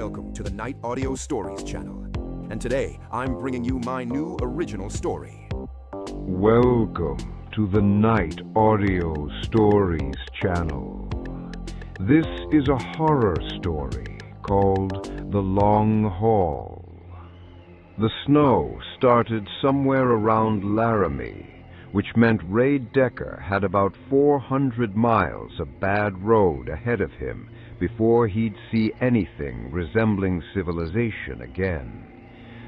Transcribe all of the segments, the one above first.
Welcome to the Night Audio Stories channel. And today, I'm bringing you my new original story. Welcome to the Night Audio Stories channel. This is a horror story called The Long Haul. The snow started somewhere around Laramie, which meant Ray Dekker had about 400 miles of bad road ahead of him before he'd see anything resembling civilization again.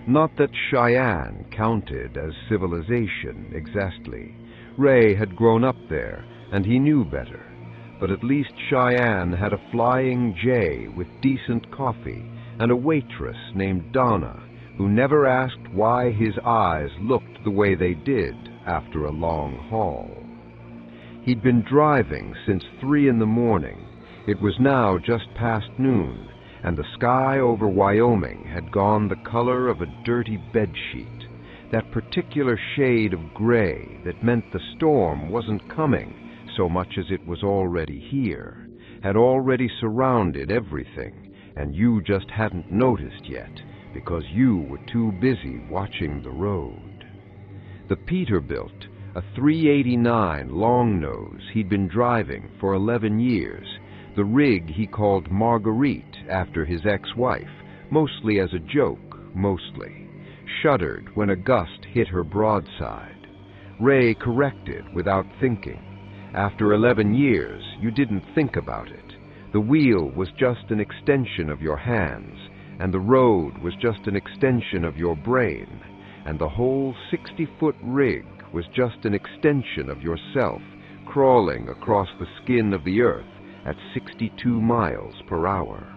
Not that Cheyenne counted as civilization exactly. Ray had grown up there, and he knew better. But at least Cheyenne had a flying J with decent coffee and a waitress named Donna, who never asked why his eyes looked the way they did after a long haul. He'd been driving since 3 in the morning. It was now just past noon, and the sky over Wyoming had gone the color of a dirty bedsheet, that particular shade of gray that meant the storm wasn't coming so much as it was already here, had already surrounded everything, and you just hadn't noticed yet because you were too busy watching the road. The Peterbilt, a 389 long-nose he'd been driving for 11 years, the rig he called Marguerite after his ex-wife, mostly as a joke, shuddered when a gust hit her broadside. Ray corrected without thinking. After 11 years, you didn't think about it. The wheel was just an extension of your hands, and the road was just an extension of your brain, and the whole 60-foot rig was just an extension of yourself, crawling across the skin of the earth at 62 miles per hour.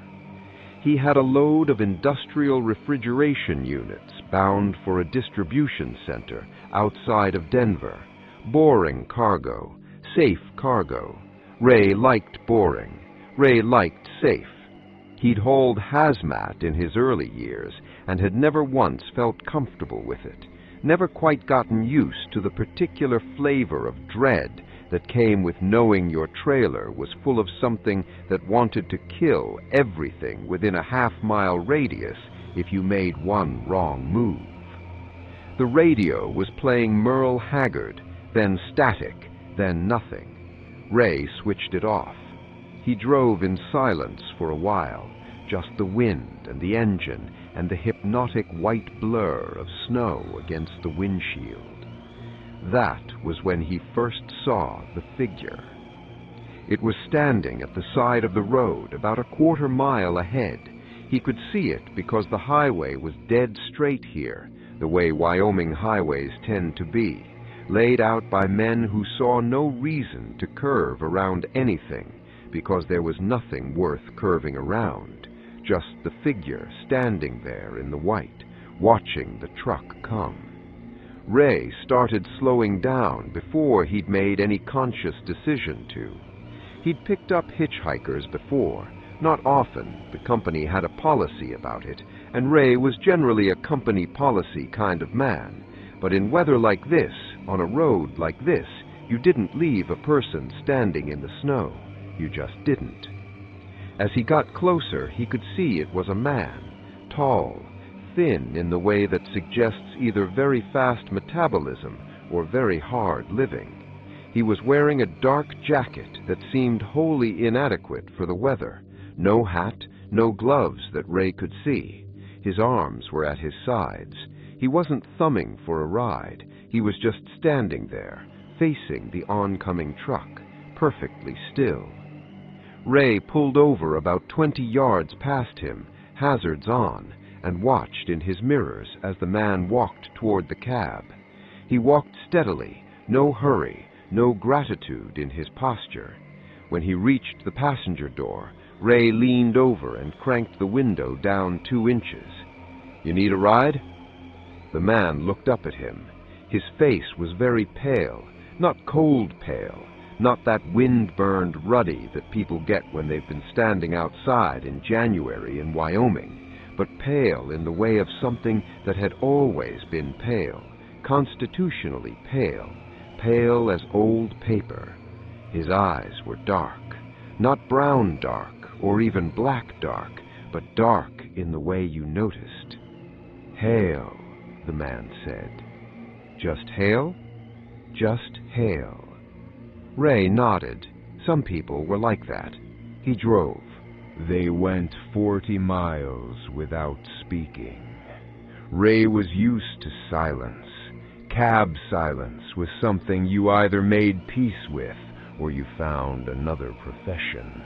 He had a load of industrial refrigeration units bound for a distribution center outside of Denver. Boring cargo, safe cargo. Ray liked boring. Ray liked safe. He'd hauled hazmat in his early years and had never once felt comfortable with it, never quite gotten used to the particular flavor of dread that came with knowing your trailer was full of something that wanted to kill everything within a half-mile radius if you made one wrong move. The radio was playing Merle Haggard, then static, then nothing. Ray switched it off. He drove in silence for a while, just the wind and the engine and the hypnotic white blur of snow against the windshield. That was when he first saw the figure. It was standing at the side of the road about a quarter mile ahead. He could see it because the highway was dead straight here, the way Wyoming highways tend to be, laid out by men who saw no reason to curve around anything because there was nothing worth curving around, just the figure standing there in the white, watching the truck come. Ray started slowing down before he'd made any conscious decision to. He'd picked up hitchhikers before, not often. The company had a policy about it, and Ray was generally a company policy kind of man. But in weather like this, on a road like this, you didn't leave a person standing in the snow. You just didn't. As he got closer, he could see it was a man, tall, thin in the way that suggests either very fast metabolism or very hard living. He was wearing a dark jacket that seemed wholly inadequate for the weather. No hat, no gloves that Ray could see. His arms were at his sides. He wasn't thumbing for a ride. He was just standing there, facing the oncoming truck, perfectly still. Ray pulled over about 20 yards past him, hazards on, and watched in his mirrors as the man walked toward the cab. He walked steadily, no hurry, no gratitude in his posture. When he reached the passenger door, Ray leaned over and cranked the window down 2 inches. "You need a ride?" The man looked up at him. His face was very pale, not cold pale, not that wind-burned ruddy that people get when they've been standing outside in January in Wyoming, but pale in the way of something that had always been pale, constitutionally pale, pale as old paper. His eyes were dark, not brown dark or even black dark, but dark in the way you noticed. "Hale," the man said. "Just Hale?" "Just Hale." Ray nodded. Some people were like that. He drove. They went 40 miles without speaking. Ray was used to silence. Cab silence was something you either made peace with or you found another profession.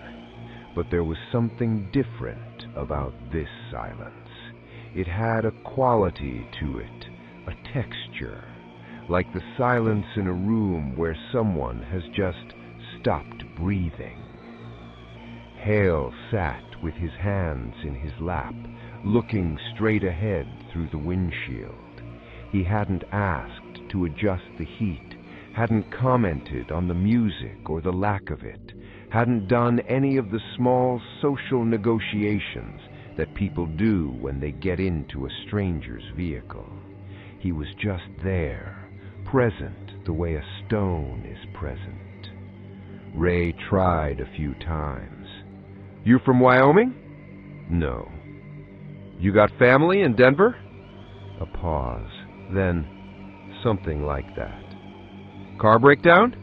But there was something different about this silence. It had a quality to it, a texture, like the silence in a room where someone has just stopped breathing. Hale sat with his hands in his lap, looking straight ahead through the windshield. He hadn't asked to adjust the heat, hadn't commented on the music or the lack of it, hadn't done any of the small social negotiations that people do when they get into a stranger's vehicle. He was just there, present the way a stone is present. Ray tried a few times. "You from Wyoming?" "No." "You got family in Denver?" A pause, then something like that. "Car breakdown?"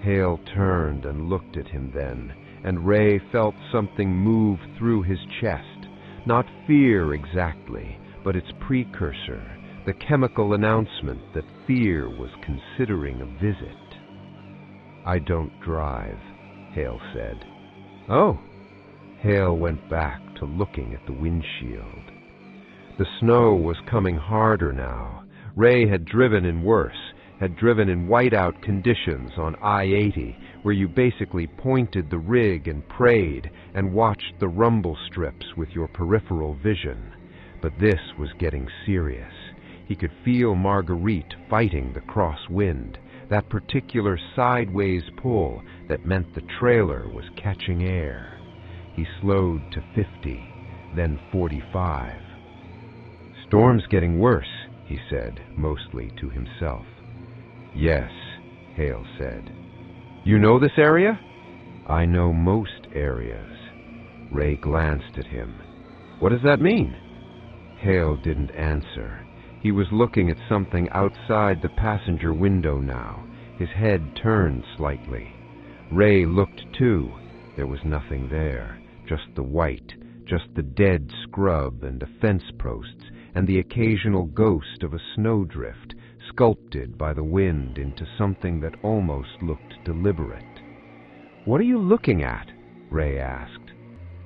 Hale turned and looked at him then, and Ray felt something move through his chest. Not fear exactly, but its precursor, the chemical announcement that fear was considering a visit. "I don't drive," Hale said. "Oh." Hale went back to looking at the windshield. The snow was coming harder now. Ray had driven in worse, had driven in whiteout conditions on I-80, where you basically pointed the rig and prayed and watched the rumble strips with your peripheral vision. But this was getting serious. He could feel Marguerite fighting the crosswind, that particular sideways pull that meant the trailer was catching air. He slowed to 50, then 45. "Storm's getting worse," he said, mostly to himself. "Yes," Hale said. "You know this area?" "I know most areas." Ray glanced at him. "What does that mean?" Hale didn't answer. He was looking at something outside the passenger window now, his head turned slightly. Ray looked too. There was nothing there, just the white, just the dead scrub and the fence posts, and the occasional ghost of a snowdrift, sculpted by the wind into something that almost looked deliberate. "What are you looking at?" Ray asked.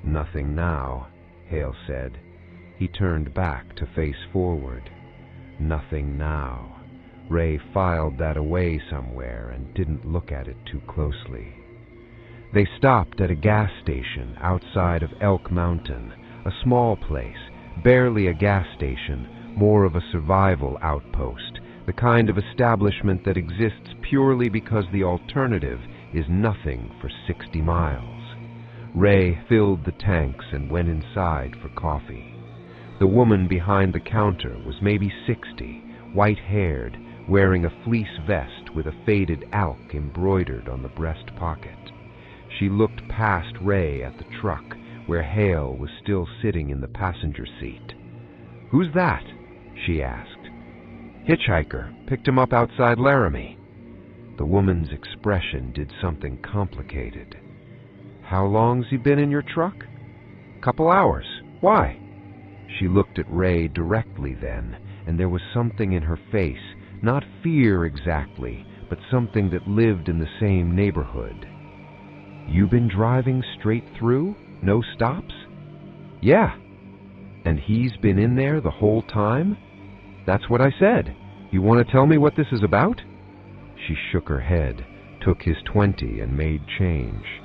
"Nothing now," Hale said. He turned back to face forward. "Nothing now." Ray filed that away somewhere and didn't look at it too closely. They stopped at a gas station outside of Elk Mountain, a small place, barely a gas station, more of a survival outpost, the kind of establishment that exists purely because the alternative is nothing for 60 miles. Ray filled the tanks and went inside for coffee. The woman behind the counter was maybe 60, white-haired, wearing a fleece vest with a faded elk embroidered on the breast pocket. She looked past Ray at the truck, where Hale was still sitting in the passenger seat. "Who's that?" she asked. "Hitchhiker. Picked him up outside Laramie." The woman's expression did something complicated. "How long's he been in your truck?" "Couple hours. Why?" She looked at Ray directly then, and there was something in her face, not fear exactly, but something that lived in the same neighborhood. "You been driving straight through? No stops?" "Yeah." "And he's been in there the whole time?" "That's what I said. You want to tell me what this is about?" She shook her head, took his 20 and made change.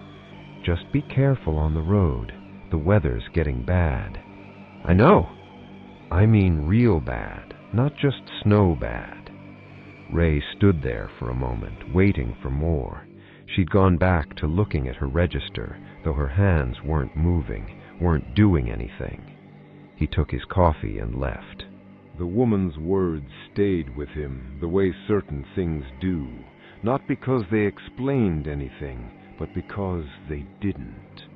"Just be careful on the road. The weather's getting bad." "I know." "I mean real bad, not just snow bad." Ray stood there for a moment, waiting for more. She'd gone back to looking at her register, though her hands weren't moving, weren't doing anything. He took his coffee and left. The woman's words stayed with him the way certain things do, not because they explained anything, but because they didn't.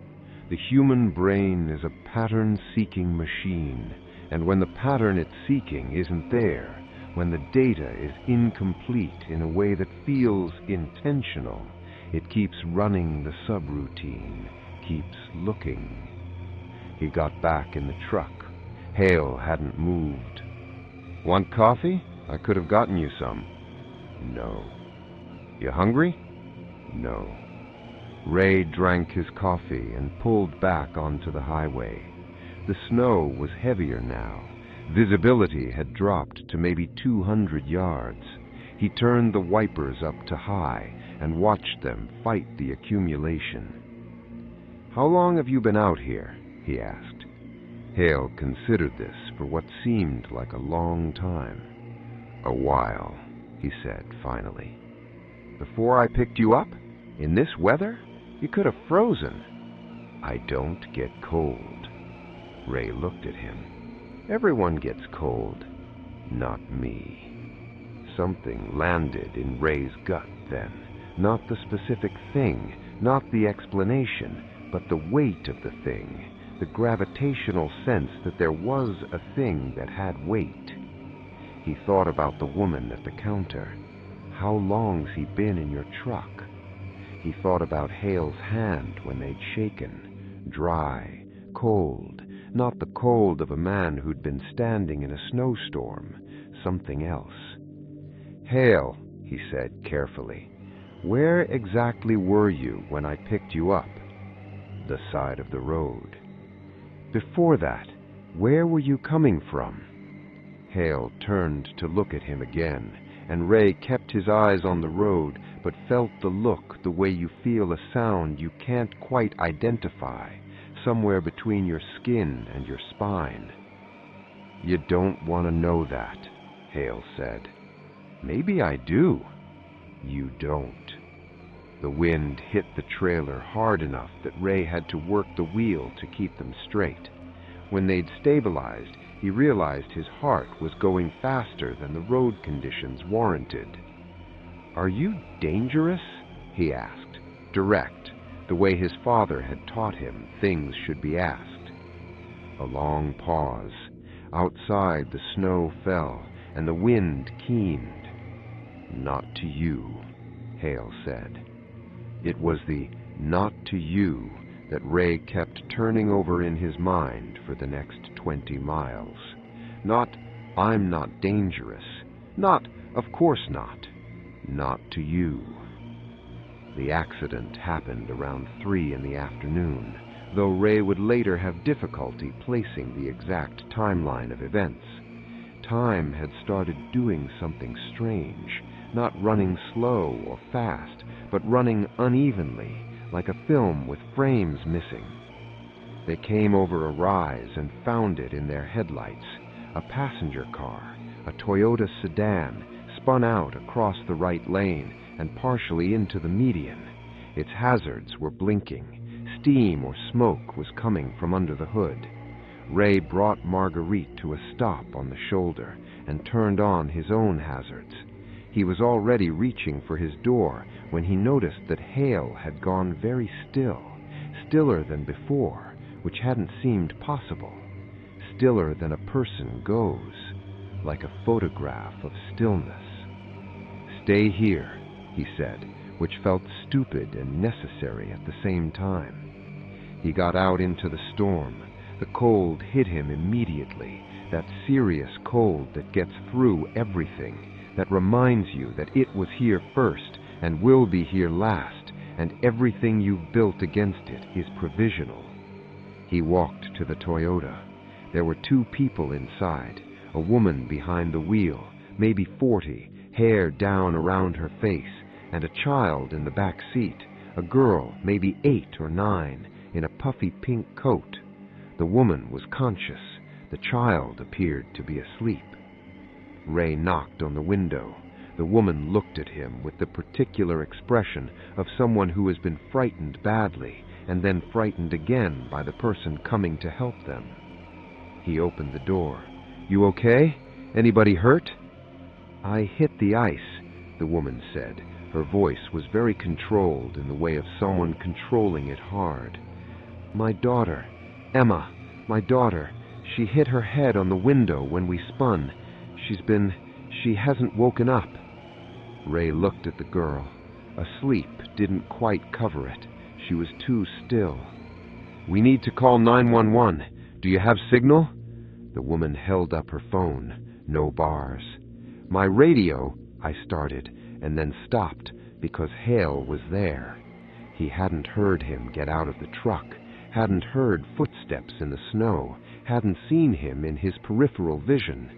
The human brain is a pattern-seeking machine, and when the pattern it's seeking isn't there, when the data is incomplete in a way that feels intentional, it keeps running the subroutine, keeps looking. He got back in the truck. Hale hadn't moved. "Want coffee? I could have gotten you some." "No." "You hungry?" "No." Ray drank his coffee and pulled back onto the highway. The snow was heavier now. Visibility had dropped to maybe 200 yards. He turned the wipers up to high and watched them fight the accumulation. "How long have you been out here?" he asked. Hale considered this for what seemed like a long time. "A while," he said finally. "Before I picked you up? In this weather? You could have frozen." "I don't get cold." Ray looked at him. "Everyone gets cold." "Not me." Something landed in Ray's gut then. Not the specific thing, not the explanation, but the weight of the thing, the gravitational sense that there was a thing that had weight. He thought about the woman at the counter. How long's he been in your truck? He thought about Hale's hand when they'd shaken. Dry, cold, not the cold of a man who'd been standing in a snowstorm, something else. "Hale," he said carefully, "where exactly were you when I picked you up?" "The side of the road." "Before that, where were you coming from?" Hale turned to look at him again, and Ray kept his eyes on the road, but felt the look the way you feel a sound you can't quite identify, somewhere between your skin and your spine. "You don't want to know that," Hale said. "Maybe I do." "You don't." The wind hit the trailer hard enough that Ray had to work the wheel to keep them straight. When they'd stabilized, he realized his heart was going faster than the road conditions warranted. "Are you dangerous?" he asked, direct, the way his father had taught him things should be asked. A long pause. Outside the snow fell, and the wind keened. "Not to you," Hale said. It was the "not to you" that Ray kept turning over in his mind for the next 20 miles. Not, "I'm not dangerous." Not, "Of course not." Not to you. The accident happened around 3 in the afternoon, though Ray would later have difficulty placing the exact timeline of events. Time had started doing something strange, not running slow or fast, but running unevenly, like a film with frames missing. They came over a rise and found it in their headlights. A passenger car, a Toyota sedan, spun out across the right lane and partially into the median. Its hazards were blinking. Steam or smoke was coming from under the hood. Ray brought Marguerite to a stop on the shoulder and turned on his own hazards. He was already reaching for his door when he noticed that Hale had gone very still, stiller than before, which hadn't seemed possible. Stiller than a person goes, like a photograph of stillness. "Stay here," he said, which felt stupid and necessary at the same time. He got out into the storm. The cold hit him immediately, that serious cold that gets through everything, that reminds you that it was here first and will be here last, and everything you've built against it is provisional. He walked to the Toyota. There were 2 people inside, a woman behind the wheel, maybe 40, hair down around her face, and a child in the back seat, a girl maybe 8 or 9, in a puffy pink coat. The woman was conscious. The child appeared to be asleep. Ray knocked on the window. The woman looked at him with the particular expression of someone who has been frightened badly and then frightened again by the person coming to help them. He opened the door. "You okay? Anybody hurt?" "I hit the ice," the woman said. Her voice was very controlled in the way of someone controlling it hard. My daughter, Emma, my daughter. She hit her head on the window when we spun. She hasn't woken up." Ray looked at the girl. Asleep didn't quite cover it. She was too still. "We need to call 911. Do you have signal?" The woman held up her phone. No bars. "My radio," I started, and then stopped because Hale was there. He hadn't heard him get out of the truck, hadn't heard footsteps in the snow, hadn't seen him in his peripheral vision.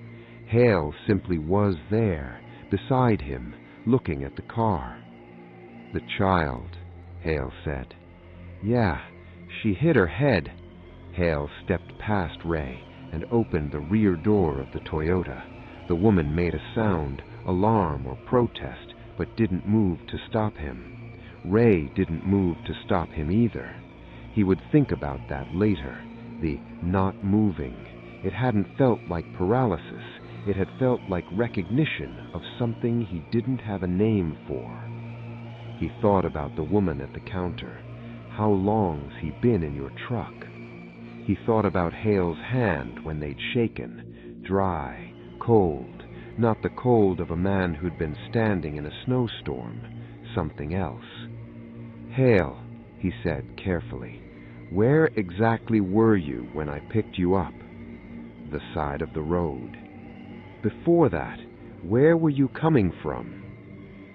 Hale simply was there, beside him, looking at the car. "The child," Hale said. "Yeah, she hit her head." Hale stepped past Ray and opened the rear door of the Toyota. The woman made a sound, alarm or protest, but didn't move to stop him. Ray didn't move to stop him either. He would think about that later, the not moving. It hadn't felt like paralysis. It had felt like recognition of something he didn't have a name for. He thought about the woman at the counter. How long's he been in your truck? He thought about Hale's hand when they'd shaken, dry, cold, not the cold of a man who'd been standing in a snowstorm, something else. "Hale," he said carefully, "where exactly were you when I picked you up?" "The side of the road." "Before that, where were you coming from?"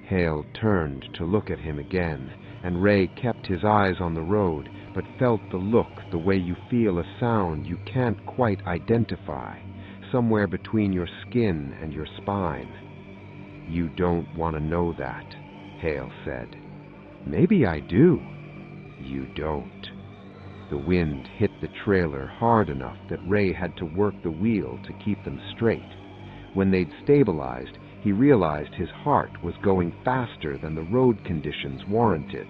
Hale turned to look at him again, and Ray kept his eyes on the road, but felt the look the way you feel a sound you can't quite identify, somewhere between your skin and your spine. "You don't want to know that," Hale said. "Maybe I do." "You don't." The wind hit the trailer hard enough that Ray had to work the wheel to keep them straight. When they'd stabilized, he realized his heart was going faster than the road conditions warranted.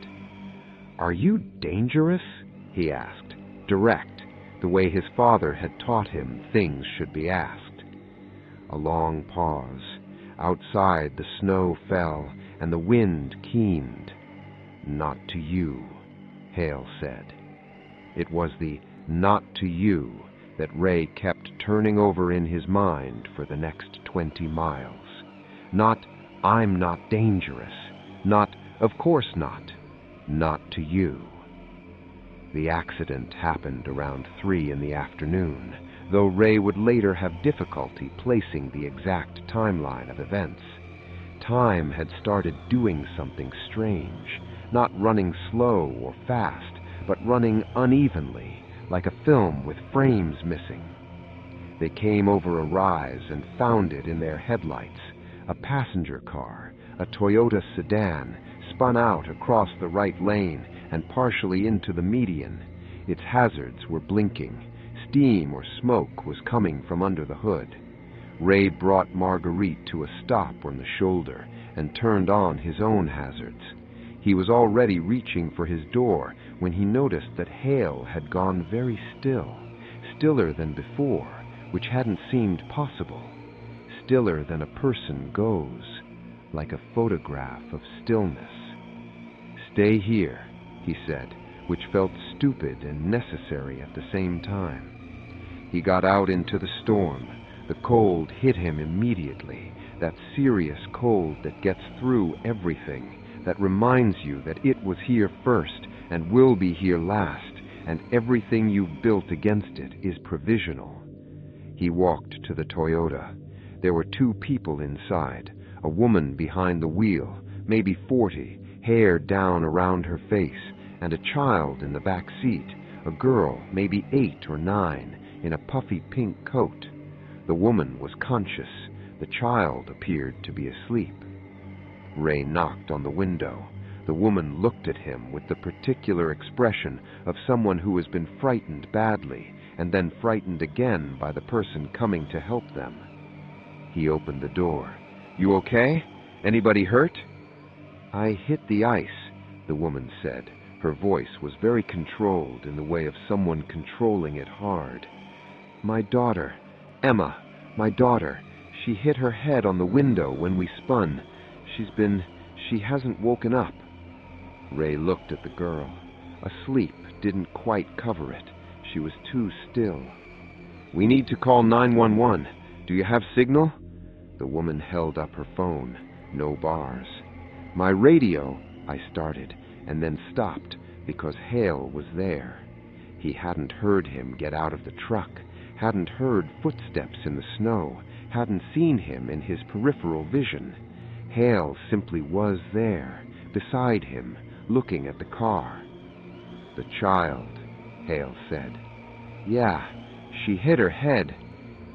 "Are you dangerous?" he asked, direct, the way his father had taught him things should be asked. A long pause. Outside the snow fell and the wind keened. "Not to you," Hale said. It was the "not to you" that Ray kept turning over in his mind for the next 20 miles. Not, "I'm not dangerous." Not, "Of course not." Not to you. The accident happened around 3 in the afternoon, though Ray would later have difficulty placing the exact timeline of events. Time had started doing something strange, not running slow or fast, but running unevenly, like a film with frames missing. They came over a rise and found it in their headlights. A passenger car, a Toyota sedan, spun out across the right lane and partially into the median. Its hazards were blinking. Steam or smoke was coming from under the hood. Ray brought Marguerite to a stop on the shoulder and turned on his own hazards. He was already reaching for his door when he noticed that Hale had gone very still, stiller than before, which hadn't seemed possible. Stiller than a person goes, like a photograph of stillness. "Stay here," he said, which felt stupid and necessary at the same time. He got out into the storm. The cold hit him immediately, that serious cold that gets through everything, that reminds you that it was here first and will be here last, and everything you've built against it is provisional. He walked to the Toyota. There were 2 people inside, a woman behind the wheel, maybe 40, hair down around her face, and a child in the back seat, a girl, maybe 8 or 9, in a puffy pink coat. The woman was conscious. The child appeared to be asleep. Ray knocked on the window. The woman looked at him with the particular expression of someone who has been frightened badly, and then frightened again by the person coming to help them. He opened the door. "You okay? Anybody hurt?" "I hit the ice," the woman said. Her voice was very controlled in the way of someone controlling it hard. "My daughter, Emma, my daughter, she hit her head on the window when we spun. She hasn't woken up." Ray looked at the girl. Asleep didn't quite cover it. She was too still. "We need to call 911. Do you have signal?" The woman held up her phone. No bars. "My radio," I started, and then stopped because Hale was there. He hadn't heard him get out of the truck, hadn't heard footsteps in the snow, hadn't seen him in his peripheral vision. Hale simply was there, beside him, looking at the car. "The child," Hale said. "Yeah, she hit her head."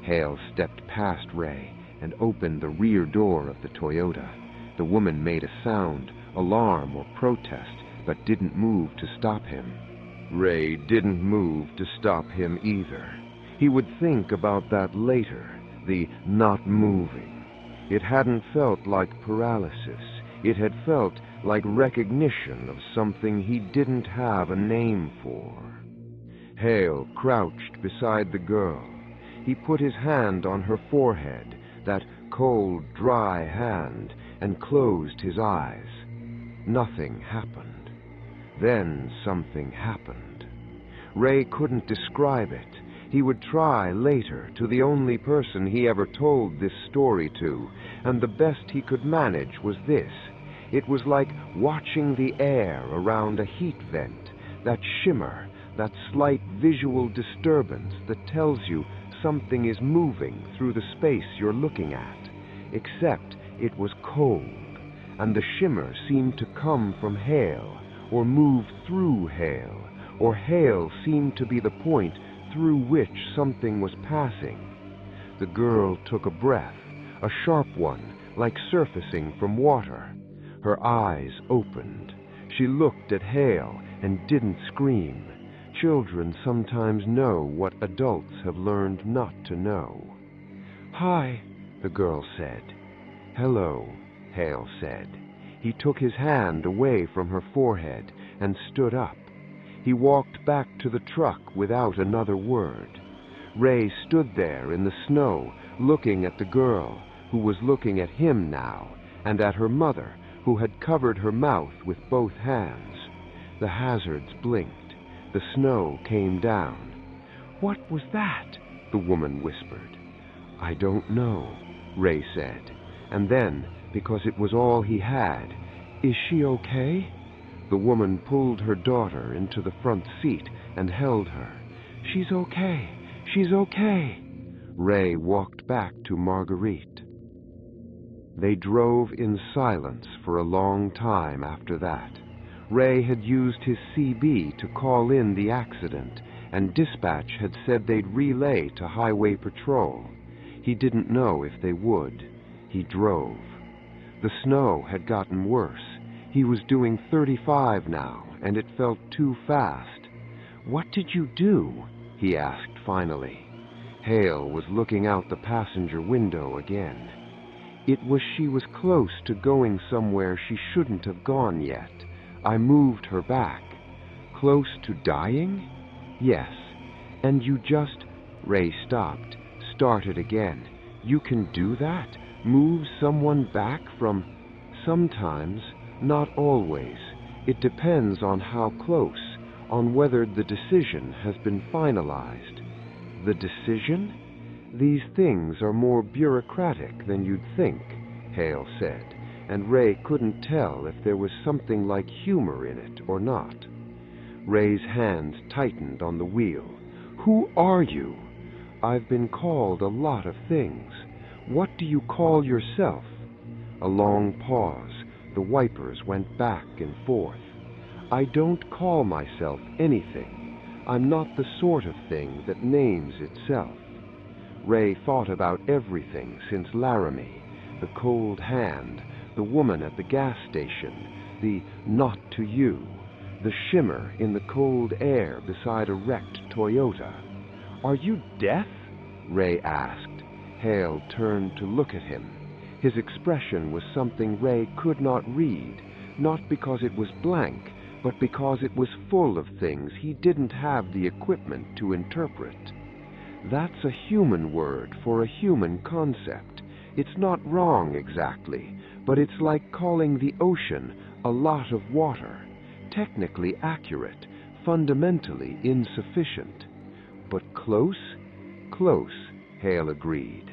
Hale stepped past Ray and opened the rear door of the Toyota. The woman made a sound, alarm or protest, but didn't move to stop him. Ray didn't move to stop him either. He would think about that later, the not moving. It hadn't felt like paralysis. It had felt like recognition of something he didn't have a name for. Hale crouched beside the girl. He put his hand on her forehead, that cold, dry hand, and closed his eyes. Nothing happened. Then something happened. Ray couldn't describe it. He would try later, to the only person he ever told this story to, and the best he could manage was this. It was like watching the air around a heat vent, that shimmer, that slight visual disturbance that tells you something is moving through the space you're looking at, except it was cold, and the shimmer seemed to come from Hale, or move through Hale, or Hale seemed to be the point through which something was passing. The girl took a breath, a sharp one, like surfacing from water. Her eyes opened. She looked at Hale and didn't scream. Children sometimes know what adults have learned not to know. "Hi," the girl said. "Hello," Hale said. He took his hand away from her forehead and stood up. He walked back to the truck without another word. Ray stood there in the snow, looking at the girl, who was looking at him now, and at her mother, who had covered her mouth with both hands. The hazards blinked. The snow came down. "What was that?" the woman whispered. "I don't know," Ray said. And then, because it was all he had, "Is she okay?" The woman pulled her daughter into the front seat and held her. "She's okay. She's okay." Ray walked back to Marguerite. They drove in silence for a long time after that. Ray had used his CB to call in the accident, and dispatch had said they'd relay to Highway Patrol. He didn't know if they would. He drove. The snow had gotten worse. He was doing 35 now, and it felt too fast. "What did you do?" he asked finally. Hale was looking out the passenger window again. She was close to going somewhere she shouldn't have gone yet. I moved her back." "Close to dying?" "Yes. And you just—" Ray stopped, started again. "You can do that? Move someone back from—" "Sometimes, not always. It depends on how close, on whether the decision has been finalized." "The decision?" "These things are more bureaucratic than you'd think," Hale said, and Ray couldn't tell if there was something like humor in it or not. Ray's hands tightened on the wheel. "Who are you?" "I've been called a lot of things. What do you call yourself?" A long pause. The wipers went back and forth. "I don't call myself anything. I'm not the sort of thing that names itself." Ray thought about everything since Laramie, the cold hand, the woman at the gas station, the "not to you," the shimmer in the cold air beside a wrecked Toyota. "Are you deaf?" Ray asked. Hale turned to look at him. His expression was something Ray could not read, not because it was blank, but because it was full of things he didn't have the equipment to interpret. "That's a human word for a human concept. It's not wrong exactly, but it's like calling the ocean a lot of water. Technically accurate, fundamentally insufficient. But close? Close, Hale agreed.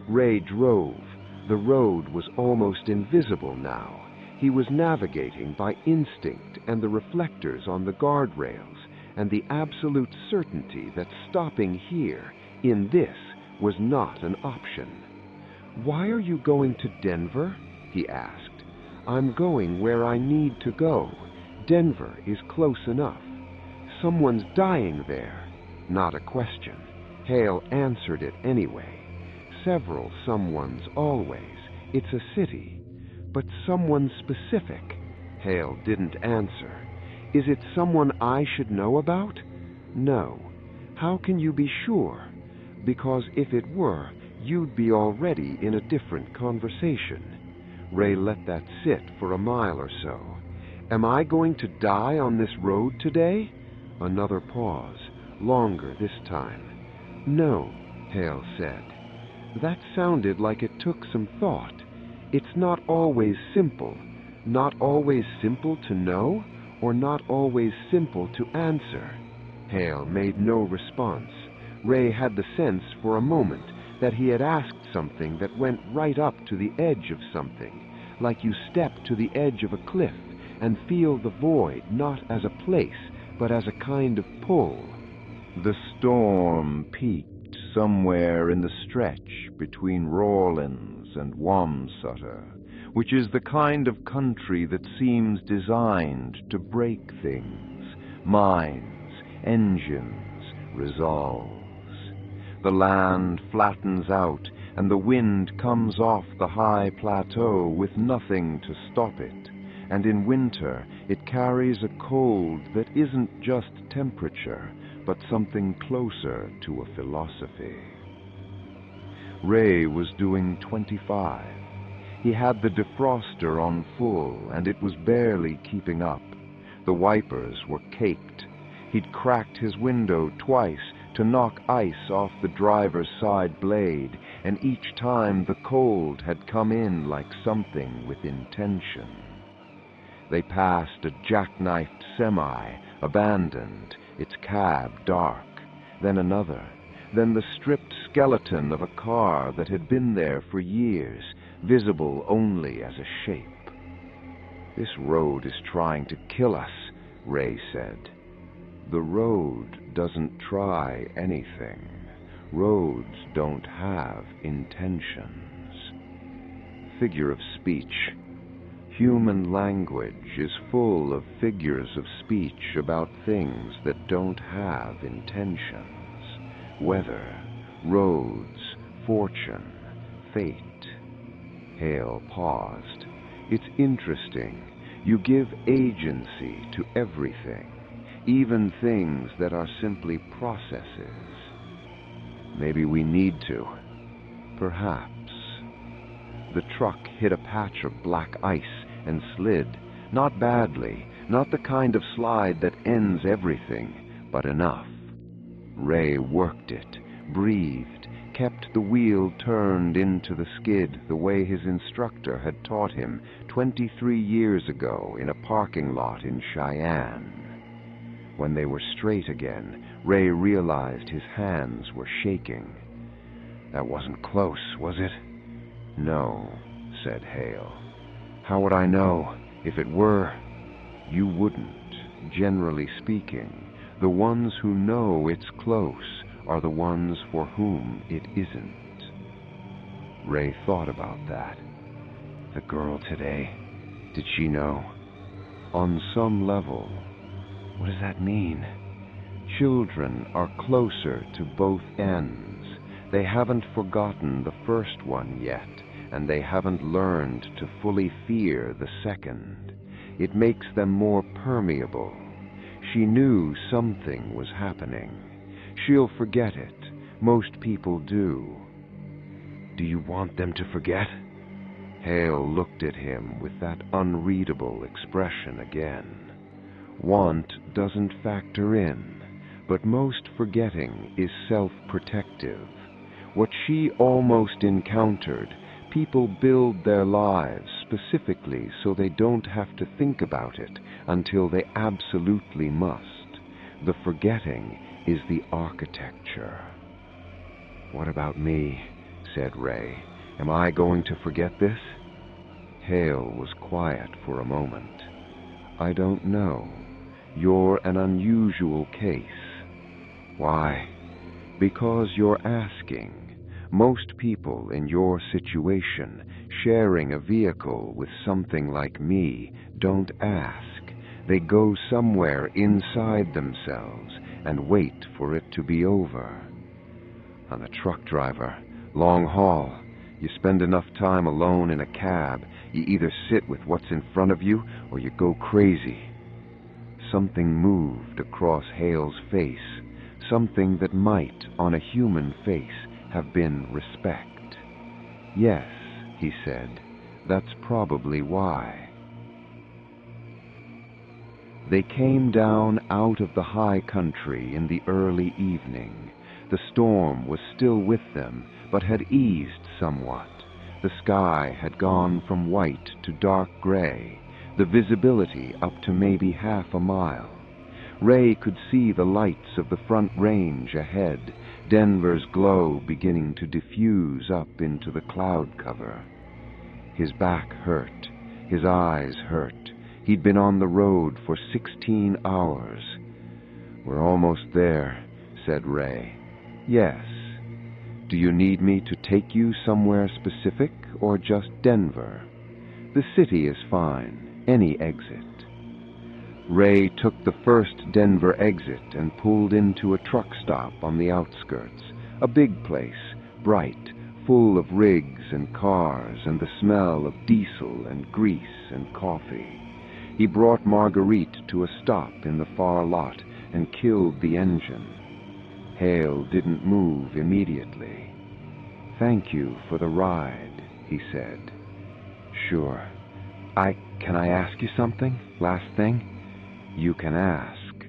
Ray drove. The road was almost invisible now. He was navigating by instinct and the reflectors on the guardrails, and the absolute certainty that stopping here, in this, was not an option. "Why are you going to Denver?" he asked. "I'm going where I need to go. Denver is close enough. Someone's dying there." Not a question. Hale answered it anyway. Several someones always. It's a city. But someone specific? Hale didn't answer. "Is it someone I should know about?" "No." "How can you be sure?" "Because if it were, you'd be already in a different conversation." Ray let that sit for a mile or so. "Am I going to die on this road today?" Another pause, longer this time. "No," Hale said. That sounded like it took some thought. It's not always simple. Not always simple to know, or not always simple to answer. Hale made no response. Ray had the sense for a moment that he had asked something that went right up to the edge of something, like you step to the edge of a cliff and feel the void not as a place, but as a kind of pull. The storm peaked somewhere in the stretch between Rawlins and Wamsutter, which is the kind of country that seems designed to break things, minds, engines, resolves. The land flattens out, and the wind comes off the high plateau with nothing to stop it, and in winter it carries a cold that isn't just temperature, but something closer to a philosophy. Ray was doing 25. He had the defroster on full, and it was barely keeping up. The wipers were caked. He'd cracked his window twice to knock ice off the driver's side blade, and each time the cold had come in like something with intention. They passed a jackknifed semi, abandoned, its cab dark, then another, then the stripped skeleton of a car that had been there for years, visible only as a shape. "This road is trying to kill us," Ray said. "The road doesn't try anything. Roads don't have intentions." Figure of speech. Human language is full of figures of speech about things that don't have intentions. Weather, roads, fortune, fate. Hale paused. "It's interesting. You give agency to everything, even things that are simply processes. Maybe we need to. Perhaps." The truck hit a patch of black ice and slid, not badly, not the kind of slide that ends everything, but enough. Ray worked it, breathed, kept the wheel turned into the skid the way his instructor had taught him 23 years ago in a parking lot in Cheyenne. When they were straight again, Ray realized his hands were shaking. "That wasn't close, was it?" "No," said Hale. "How would I know if it were?" "You wouldn't, generally speaking. The ones who know it's close are the ones for whom it isn't." Ray thought about that. The girl today, did she know? On some level. What does that mean? Children are closer to both ends. They haven't forgotten the first one yet, and they haven't learned to fully fear the second. It makes them more permeable. She knew something was happening. She'll forget it. Most people do. "Do you want them to forget?" Hale looked at him with that unreadable expression again. Want doesn't factor in, but most forgetting is self-protective. What she almost encountered, people build their lives specifically so they don't have to think about it until they absolutely must. The forgetting is the architecture. "What about me?" said Ray. "Am I going to forget this?" Hale was quiet for a moment. "I don't know. You're an unusual case." "Why?" "Because you're asking. Most people in your situation, sharing a vehicle with something like me, don't ask. They go somewhere inside themselves and wait for it to be over. I'm a truck driver, long haul. You spend enough time alone in a cab, you either sit with what's in front of you or you go crazy." Something moved across Hale's face, something that might, on a human face, have been respect. "Yes," he said, "that's probably why." They came down out of the high country in the early evening. The storm was still with them, but had eased somewhat. The sky had gone from white to dark gray, the visibility up to maybe half a mile. Ray could see the lights of the Front Range ahead, Denver's glow beginning to diffuse up into the cloud cover. His back hurt. His eyes hurt. He'd been on the road for 16 hours. "We're almost there," said Ray. "Yes. Do you need me to take you somewhere specific, or just Denver? The city is fine. Any exit." Ray took the first Denver exit and pulled into a truck stop on the outskirts. A big place, bright, full of rigs and cars and the smell of diesel and grease and coffee. He brought Marguerite to a stop in the far lot and killed the engine. Hale didn't move immediately. "Thank you for the ride," he said. "Sure. Can I ask you something? Last thing?" "You can ask."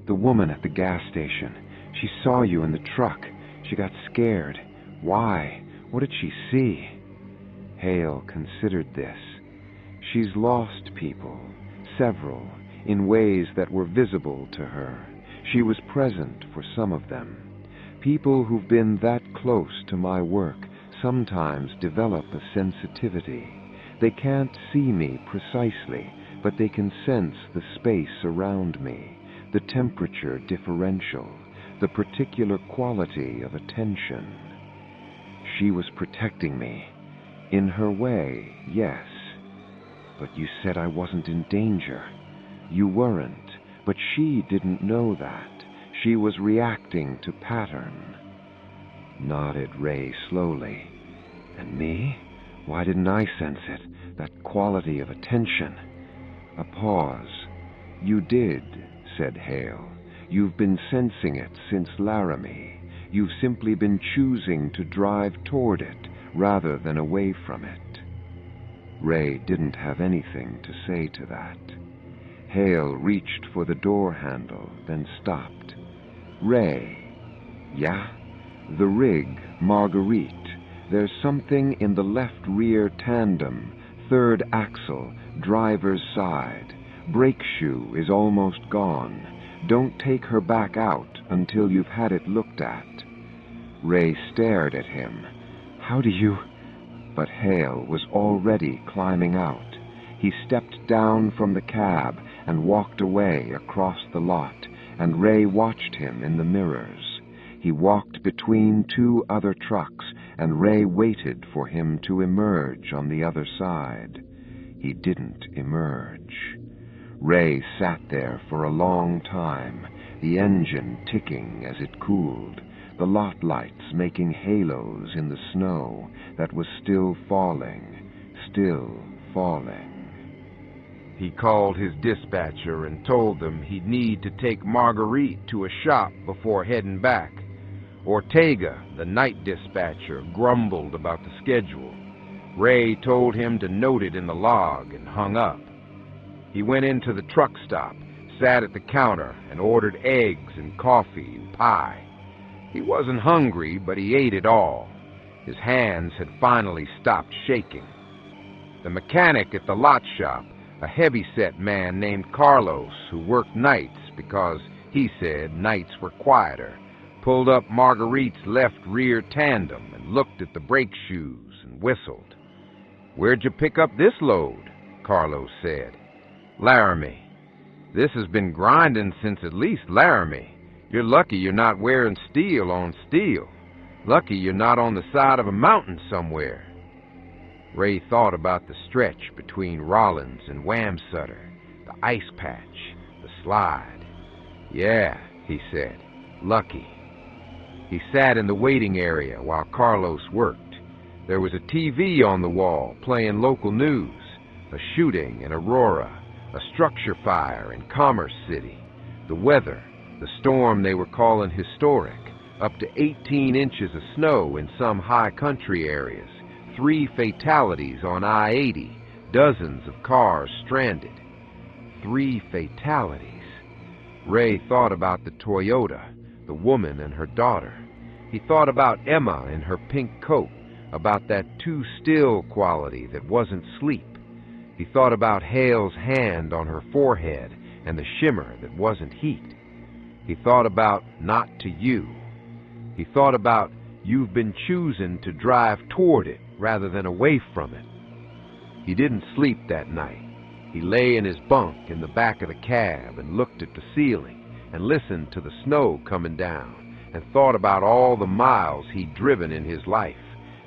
"The woman at the gas station. She saw you in the truck. She got scared. Why? What did she see?" Hale considered this. "She's lost people, several, in ways that were visible to her. She was present for some of them. People who've been that close to my work sometimes develop a sensitivity. They can't see me precisely, but they can sense the space around me, the temperature differential, the particular quality of attention. She was protecting me. In her way, yes. But you said I wasn't in danger. You weren't, but she didn't know that. She was reacting to pattern." Nodded Ray slowly. "And me? Why didn't I sense it? That quality of attention?" A pause. "You did," said Hale. "You've been sensing it since Laramie. You've simply been choosing to drive toward it rather than away from it." Ray didn't have anything to say to that. Hale reached for the door handle, then stopped. "Ray." "Yeah?" "The rig, Marguerite. There's something in the left rear tandem, third axle, driver's side. Brake shoe is almost gone. Don't take her back out until you've had it looked at." Ray stared at him. "How do you—" But Hale was already climbing out. He stepped down from the cab and walked away across the lot, and Ray watched him in the mirrors. He walked between two other trucks, and Ray waited for him to emerge on the other side. He didn't emerge. Ray sat there for a long time, the engine ticking as it cooled, the lot lights making halos in the snow that was still falling, still falling. He called his dispatcher and told them he'd need to take Marguerite to a shop before heading back. Ortega, the night dispatcher, grumbled about the schedule. Ray told him to note it in the log and hung up. He went into the truck stop, sat at the counter, and ordered eggs and coffee and pie. He wasn't hungry, but he ate it all. His hands had finally stopped shaking. The mechanic at the lot shop, a heavy-set man named Carlos, who worked nights because He said nights were quieter, pulled up Marguerite's left rear tandem and looked at the brake shoes and whistled. "Where'd you pick up this load?" Carlos said. "Laramie. This has been grinding since at least Laramie. You're lucky you're not wearing steel on steel. Lucky you're not on the side of a mountain somewhere." Ray thought about the stretch between Rollins and Wamsutter, the ice patch, the slide. "Yeah," he said, "lucky." He sat in the waiting area while Carlos worked. There was a TV on the wall playing local news, a shooting in Aurora, a structure fire in Commerce City, the weather, the storm they were calling historic, up to 18 inches of snow in some high country areas, 3 fatalities on I-80, dozens of cars stranded. 3 fatalities. Ray thought about the Toyota, the woman and her daughter. He thought about Emma in her pink coat, about that too still quality that wasn't sleep. He thought about Hale's hand on her forehead and the shimmer that wasn't heat. He thought about not to you. He thought about you've been choosing to drive toward it rather than away from it. He didn't sleep that night. He lay in his bunk in the back of the cab and looked at the ceiling and listened to the snow coming down and thought about all the miles he'd driven in his life,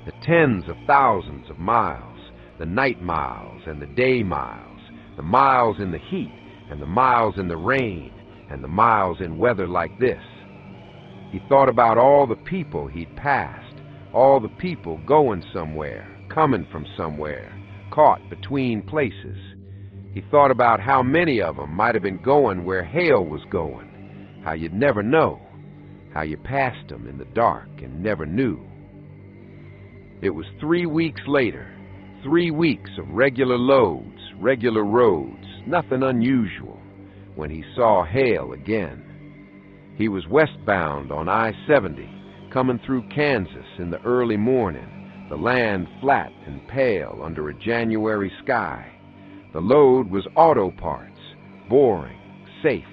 the tens of thousands of miles, the night miles and the day miles, the miles in the heat and the miles in the rain and the miles in weather like this. He thought about all the people he'd passed, all the people going somewhere, coming from somewhere, caught between places. He thought about how many of them might have been going where Hale was going, how you'd never know, how you passed them in the dark and never knew. It was 3 weeks later, 3 weeks of regular loads, regular roads, nothing unusual, when he saw Hale again. He was westbound on I-70, coming through Kansas in the early morning, the land flat and pale under a January sky. The load was auto parts, boring, safe.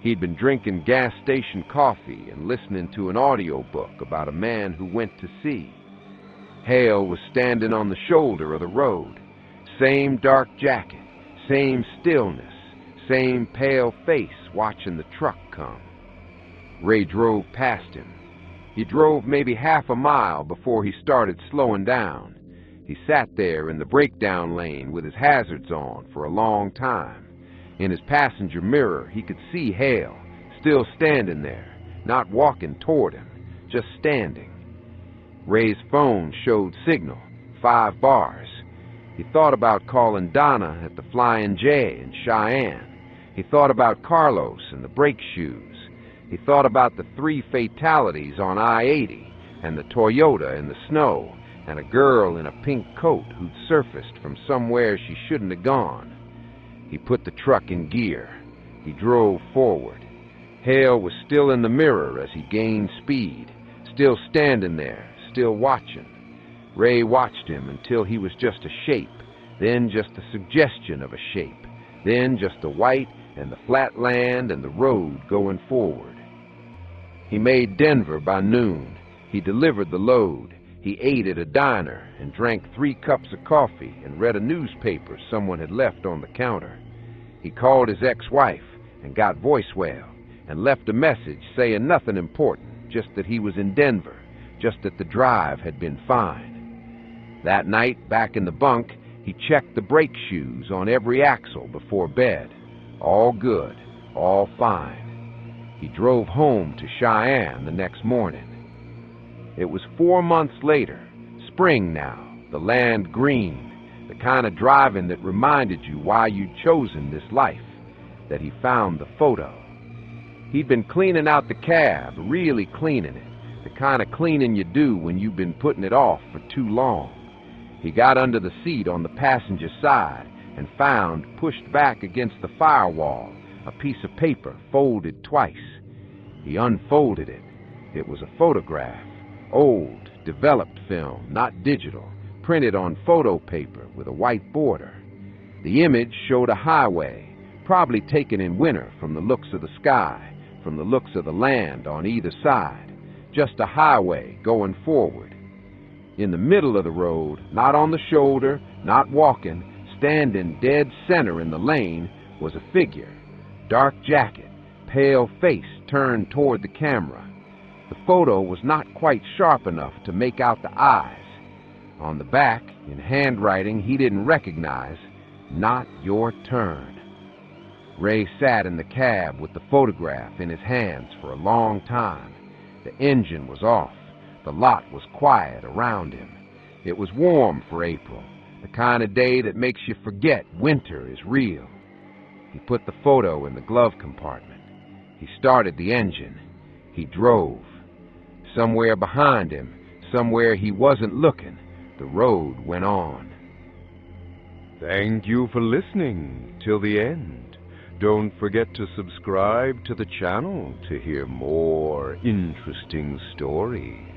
He'd been drinking gas station coffee and listening to an audiobook about a man who went to sea. Hale was standing on the shoulder of the road. Same dark jacket, same stillness, same pale face watching the truck come. Ray drove past him. He drove maybe half a mile before he started slowing down. He sat there in the breakdown lane with his hazards on for a long time. In his passenger mirror, he could see Hale, still standing there, not walking toward him, just standing. Ray's phone showed signal, 5 bars. He thought about calling Donna at the Flying J in Cheyenne. He thought about Carlos and the brake shoes. He thought about the 3 fatalities on I-80 and the Toyota in the snow and a girl in a pink coat who'd surfaced from somewhere she shouldn't have gone. He put the truck in gear. He drove forward. Hale was still in the mirror as he gained speed, still standing there, still watching. Ray watched him until he was just a shape, then just a suggestion of a shape, then just the white and the flat land and the road going forward. He made Denver by noon. He delivered the load. He ate at a diner and drank 3 cups of coffee and read a newspaper someone had left on the counter. He called his ex-wife and got voicemail and left a message saying nothing important, just that he was in Denver, just that the drive had been fine. That night, back in the bunk, he checked the brake shoes on every axle before bed. All good, all fine. He drove home to Cheyenne the next morning. It was 4 months later, spring now, the land green, the kind of driving that reminded you why you'd chosen this life, that he found the photo. He'd been cleaning out the cab, really cleaning it, the kind of cleaning you do when you've been putting it off for too long. He got under the seat on the passenger side and found, pushed back against the firewall, a piece of paper folded twice. He unfolded it. It was a photograph, old, developed film, not digital, printed on photo paper with a white border. The image showed a highway, probably taken in winter from the looks of the sky, from the looks of the land on either side, just a highway going forward. In the middle of the road, not on the shoulder, not walking, standing dead center in the lane, was a figure. Dark jacket, pale face turned toward the camera. The photo was not quite sharp enough to make out the eyes. On the back, in handwriting he didn't recognize, "Not your turn." Ray sat in the cab with the photograph in his hands for a long time. The engine was off. The lot was quiet around him. It was warm for April, the kind of day that makes you forget winter is real. He put the photo in the glove compartment. He started the engine. He drove. Somewhere behind him, somewhere he wasn't looking, the road went on. Thank you for listening till the end. Don't forget to subscribe to the channel to hear more interesting stories.